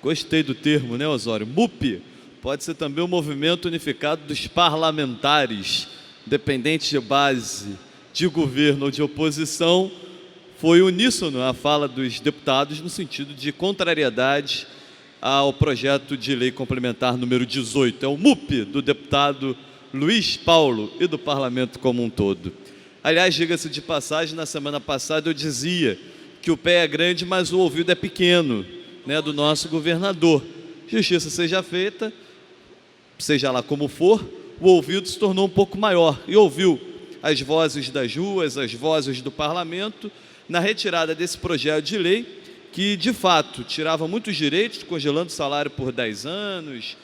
Gostei do termo, né, Osório? MUP pode ser também o Movimento Unificado dos Parlamentares, independente de base, de governo ou de oposição. Foi uníssono a fala dos deputados no sentido de contrariedade ao projeto de lei complementar número 18. É o MUP do deputado Luiz Paulo e do parlamento como um todo. Aliás, diga-se de passagem, na semana passada eu dizia que o pé é grande, mas o ouvido é pequeno, né, do nosso governador. Justiça seja feita, seja lá como for, o ouvido se tornou um pouco maior e ouviu as vozes das ruas, as vozes do parlamento, na retirada desse projeto de lei, que de fato tirava muitos direitos, congelando o salário por 10 anos,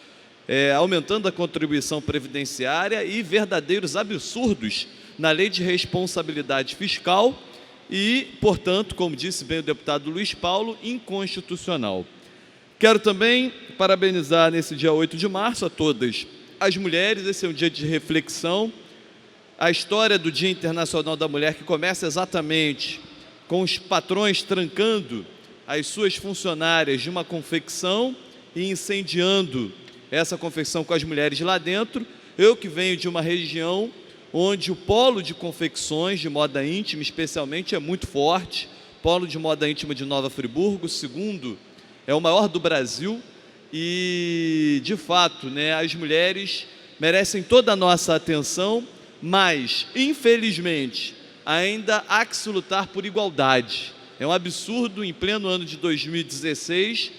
aumentando a contribuição previdenciária e verdadeiros absurdos na lei de responsabilidade fiscal e, portanto, como disse bem o deputado Luiz Paulo, inconstitucional. Quero também parabenizar nesse dia 8 de março a todas as mulheres. Esse é um dia de reflexão. A história do Dia Internacional da Mulher, que começa exatamente com os patrões trancando as suas funcionárias de uma confecção e incendiando essa confecção com as mulheres lá dentro. Eu que venho de uma região onde o polo de confecções de moda íntima, especialmente, é muito forte, polo de moda íntima de Nova Friburgo, segundo, é o maior do Brasil, e, de fato, né, as mulheres merecem toda a nossa atenção, mas, infelizmente, ainda há que se lutar por igualdade. É um absurdo, em pleno ano de 2016,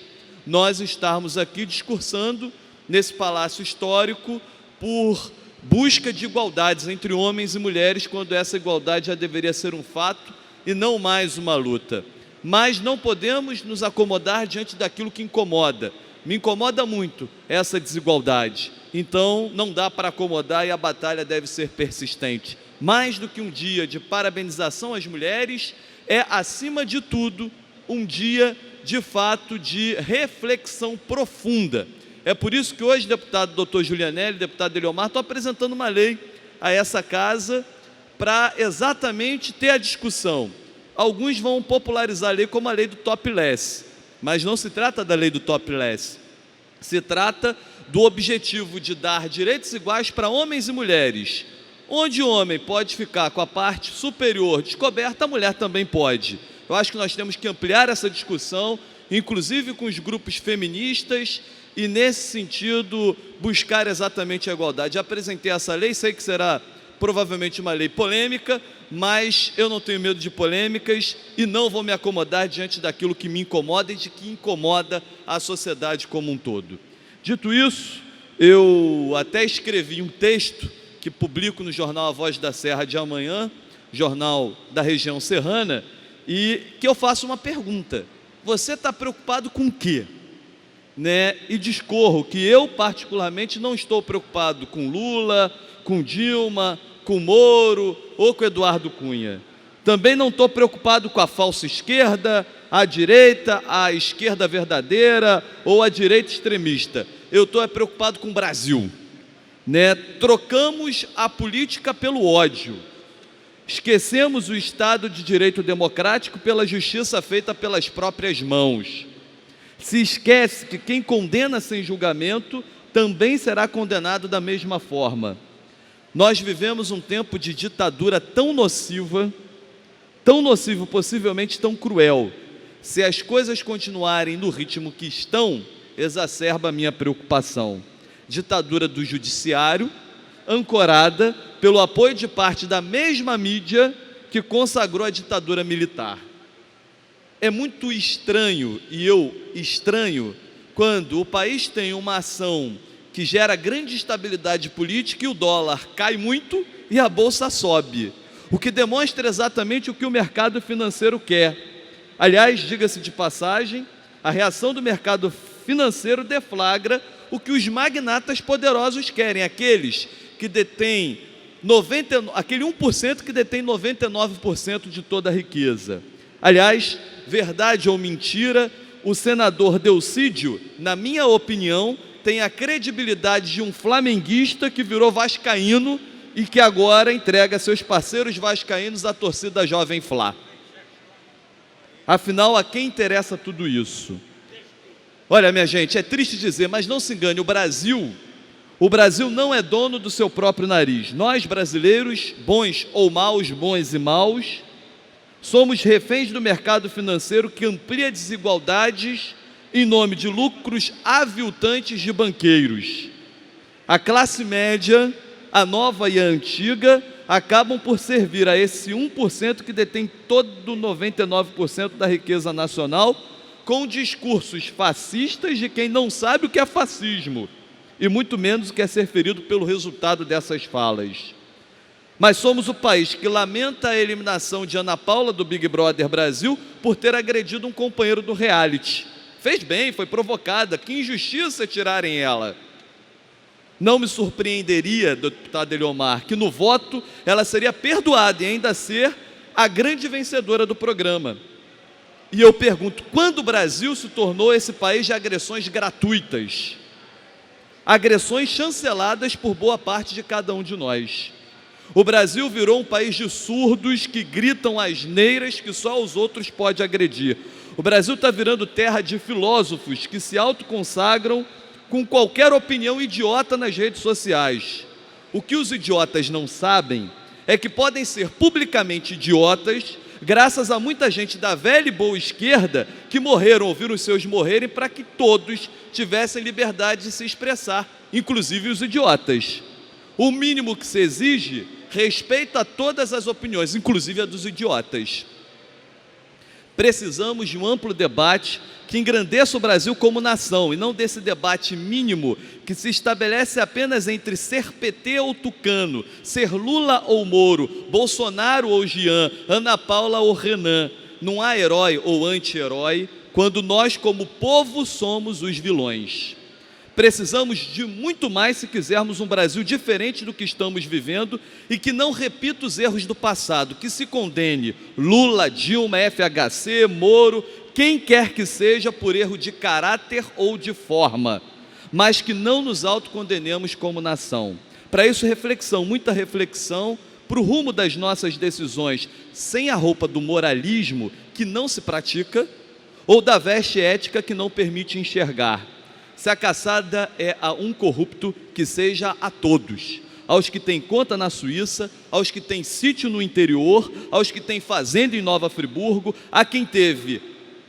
nós estarmos aqui discursando nesse palácio histórico por busca de igualdades entre homens e mulheres, quando essa igualdade já deveria ser um fato e não mais uma luta. Mas não podemos nos acomodar diante daquilo que incomoda. Me incomoda muito essa desigualdade. Então, não dá para acomodar e a batalha deve ser persistente. Mais do que um dia de parabenização às mulheres, é, acima de tudo, um dia, de fato, de reflexão profunda. É por isso que hoje o deputado Dr. Julianelli, o deputado Eliomar, estão apresentando uma lei a essa casa para exatamente ter a discussão. Alguns vão popularizar a lei como a lei do topless, mas não se trata da lei do topless. Se trata do objetivo de dar direitos iguais para homens e mulheres. Onde o homem pode ficar com a parte superior descoberta, a mulher também pode. Eu acho que nós temos que ampliar essa discussão, inclusive com os grupos feministas, e nesse sentido buscar exatamente a igualdade. Apresentei essa lei, sei que será provavelmente uma lei polêmica, mas eu não tenho medo de polêmicas e não vou me acomodar diante daquilo que me incomoda e de que incomoda a sociedade como um todo. Dito isso, eu até escrevi um texto que publico no jornal A Voz da Serra de amanhã, jornal da região serrana, e que eu faço uma pergunta: você está preocupado com o quê? Né? E discorro que eu particularmente não estou preocupado com Lula, com Dilma, com Moro ou com Eduardo Cunha. Também não estou preocupado com a falsa esquerda, a direita, a esquerda verdadeira ou a direita extremista. Eu estou preocupado com o Brasil. Né? Trocamos a política pelo ódio. Esquecemos o Estado de Direito Democrático pela justiça feita pelas próprias mãos. Se esquece que quem condena sem julgamento também será condenado da mesma forma. Nós vivemos um tempo de ditadura tão nocivo, possivelmente tão cruel. Se as coisas continuarem no ritmo que estão, exacerba a minha preocupação. Ditadura do judiciário, ancorada pelo apoio de parte da mesma mídia que consagrou a ditadura militar. É muito estranho, e eu estranho, quando o país tem uma ação que gera grande estabilidade política e o dólar cai muito e a bolsa sobe, o que demonstra exatamente o que o mercado financeiro quer. Aliás, diga-se de passagem, a reação do mercado financeiro deflagra o que os magnatas poderosos querem, aqueles que detêm aquele 1% que detém 99% de toda a riqueza. Aliás, verdade ou mentira, o senador Delcídio, na minha opinião, tem a credibilidade de um flamenguista que virou vascaíno e que agora entrega seus parceiros vascaínos à torcida Jovem Flá. Afinal, a quem interessa tudo isso? Olha, minha gente, é triste dizer, mas não se engane, o Brasil não é dono do seu próprio nariz. Nós, brasileiros, bons ou maus, bons e maus, somos reféns do mercado financeiro que amplia desigualdades em nome de lucros aviltantes de banqueiros. A classe média, a nova e a antiga, acabam por servir a esse 1% que detém todo 99% da riqueza nacional, com discursos fascistas de quem não sabe o que é fascismo, e muito menos quer ser ferido pelo resultado dessas falas. Mas somos o país que lamenta a eliminação de Ana Paula do Big Brother Brasil por ter agredido um companheiro do reality. Fez bem, foi provocada, que injustiça tirarem ela. Não me surpreenderia, deputado Eliomar, que no voto ela seria perdoada e ainda ser a grande vencedora do programa. E eu pergunto, quando o Brasil se tornou esse país de agressões gratuitas? Agressões chanceladas por boa parte de cada um de nós. O Brasil virou um país de surdos que gritam asneiras que só os outros pode agredir. O Brasil está virando terra de filósofos que se autoconsagram com qualquer opinião idiota nas redes sociais. O que os idiotas não sabem é que podem ser publicamente idiotas graças a muita gente da velha e boa esquerda que morreram, ouviram os seus morrerem para que todos tivessem liberdade de se expressar, inclusive os idiotas. O mínimo que se exige, respeito a todas as opiniões, inclusive a dos idiotas. Precisamos de um amplo debate que engrandeça o Brasil como nação, e não desse debate mínimo que se estabelece apenas entre ser PT ou Tucano, ser Lula ou Moro, Bolsonaro ou Jean, Ana Paula ou Renan. Não há herói ou anti-herói quando nós, como povo, somos os vilões. Precisamos de muito mais se quisermos um Brasil diferente do que estamos vivendo e que não repita os erros do passado, que se condene Lula, Dilma, FHC, Moro, quem quer que seja por erro de caráter ou de forma, mas que não nos autocondenemos como nação. Para isso, reflexão, muita reflexão para o rumo das nossas decisões, sem a roupa do moralismo que não se pratica ou da veste ética que não permite enxergar. Se a caçada é a um corrupto, que seja a todos, aos que têm conta na Suíça, aos que têm sítio no interior, aos que têm fazenda em Nova Friburgo, a quem teve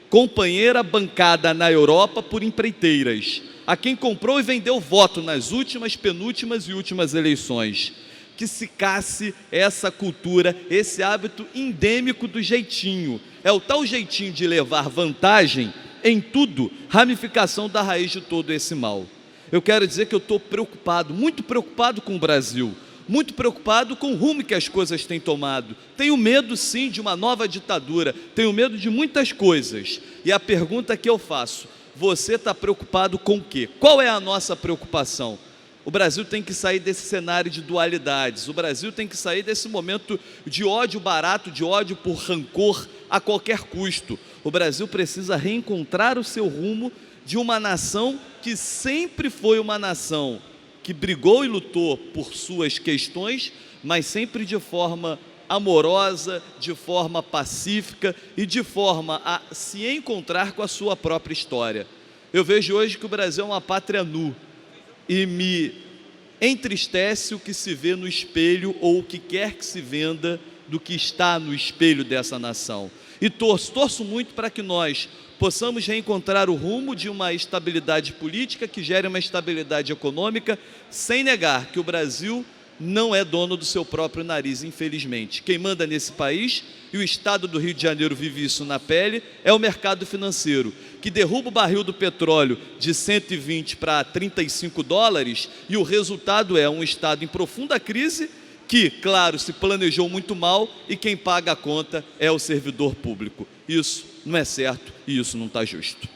companheira bancada na Europa por empreiteiras, a quem comprou e vendeu voto nas últimas, penúltimas e últimas eleições. Que se casse essa cultura, esse hábito endêmico do jeitinho. É o tal jeitinho de levar vantagem em tudo, ramificação da raiz de todo esse mal. Eu quero dizer que eu estou preocupado, muito preocupado com o Brasil, muito preocupado com o rumo que as coisas têm tomado. Tenho medo, sim, de uma nova ditadura, tenho medo de muitas coisas. E a pergunta que eu faço, você está preocupado com o quê? Qual é a nossa preocupação? O Brasil tem que sair desse cenário de dualidades, o Brasil tem que sair desse momento de ódio barato, de ódio por rancor a qualquer custo. O Brasil precisa reencontrar o seu rumo de uma nação que sempre foi uma nação que brigou e lutou por suas questões, mas sempre de forma amorosa, de forma pacífica e de forma a se encontrar com a sua própria história. Eu vejo hoje que o Brasil é uma pátria nu e me entristece o que se vê no espelho ou o que quer que se venda do que está no espelho dessa nação. E torço muito para que nós possamos reencontrar o rumo de uma estabilidade política que gere uma estabilidade econômica, sem negar que o Brasil não é dono do seu próprio nariz, infelizmente. Quem manda nesse país, e o Estado do Rio de Janeiro vive isso na pele, é o mercado financeiro, que derruba o barril do petróleo de 120 para 35 dólares, e o resultado é um Estado em profunda crise, que, claro, se planejou muito mal, e quem paga a conta é o servidor público. Isso não é certo e isso não está justo.